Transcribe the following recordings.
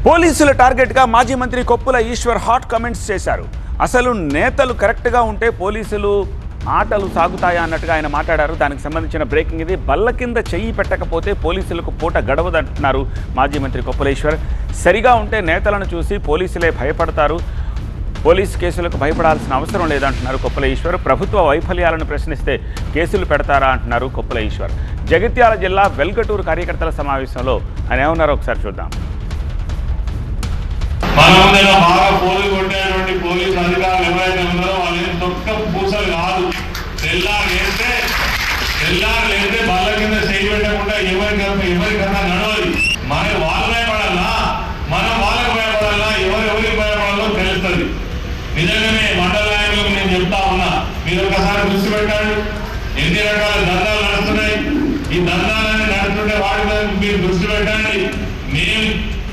పోలీసుల టార్గెట్గా మాజీ మంత్రి కొప్పుల ఈశ్వర్ హాట్ కామెంట్స్ చేశారు. అసలు నేతలు కరెక్ట్గా ఉంటే పోలీసులు ఆటలు సాగుతాయా అన్నట్టుగా ఆయన మాట్లాడారు. దానికి సంబంధించిన బ్రేకింగ్ ఇది. బల్ల కింద చెయ్యి పెట్టకపోతే పోలీసులకు పూట గడవదంటున్నారు మాజీ మంత్రి కొప్పుల ఈశ్వర్. సరిగా ఉంటే నేతలను చూసి పోలీసులే భయపడతారు, పోలీసు కేసులకు భయపడాల్సిన అవసరం లేదంటున్నారు కొప్పుల ఈశ్వర్. ప్రభుత్వ వైఫల్యాలను ప్రశ్నిస్తే కేసులు పెడతారా అంటున్నారు కొప్పుల ఈశ్వర్. జగిత్యాల జిల్లా వెల్గటూరు కార్యకర్తల సమావేశంలో ఆయన ఏమన్నారో ఒకసారి చూద్దాం. బాగా పోలు కొట్టేటువంటి పోలీసు అధికారులు ఎవరైతే ఉన్నారో వాళ్ళని తొక్క పూసలు కాదు. తెల్లారేస్తే బల్ల కింద చేయి పెట్టకుండా ఎవరికన్నా నడవాలి. మనం వాళ్ళు భయపడాలా, మనం వాళ్ళకి భయపడాలా, ఎవరికి భయపడాలో తెలుస్తుంది. నిజంగానే మండల నాయకులకు నేను చెప్తా ఉన్నా, మీరు ఒకసారి దృష్టి పెట్టండి. ఎన్ని రకాల దందాలు నడుస్తున్నాయి, ఈ దందాలన్నీ నడుస్తుంటే వాటి మీద మీరు దృష్టి పెట్టండి. మేము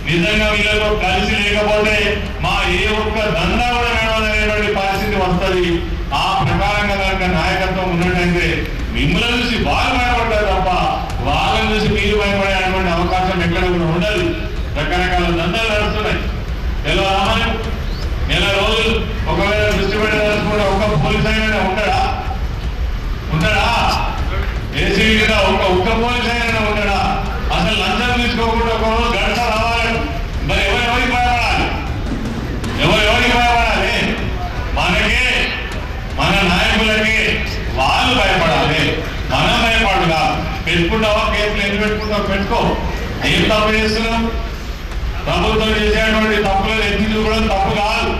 నిజంగా వీళ్ళతో కలిసి లేకపోతే మా ఏ ఒక్క దందా కూడా నడవదనేటువంటి పరిస్థితి వస్తుంది. ఆ ప్రకారంగా కనుక నాయకత్వం ఉన్నట్టయితే మిమ్మల్ని చూసి వాళ్ళు భయపడతారు తప్ప వాళ్ళని చూసి మీరు భయపడేటువంటి అవకాశం ఎక్కడ కూడా ఉండదు. రకరకాల దందాలు నడుస్తున్నాయి. తెలవరామని నెల రోజులు ఒకవేళ దృష్టి పెట్టదలుచుకుంటే ఒక్క పోలీస్ అయినా ఉంటాడా? ఏసీ కదా ఒక్క పోలీస్ అయినా ఉంటాడా? అసలు లంచం తీసుకోకుండా ఒక రోజు గడస రావాలి. మరి ఎవరికి భయపడాలి? ఎవరికి భయపడాలి? మనకి, మన నాయకులకి వాళ్ళు భయపడాలి, మనం భయపడగా. పెట్టుకుంటావా కేసులు ఎందుకు పెట్టుకుంటావు? పెట్టుకో. ఏం తప్పు చేస్తున్నాం? ప్రభుత్వం చేసేటువంటి తప్పులను ఎత్తి చూపడం తప్పు కాదు.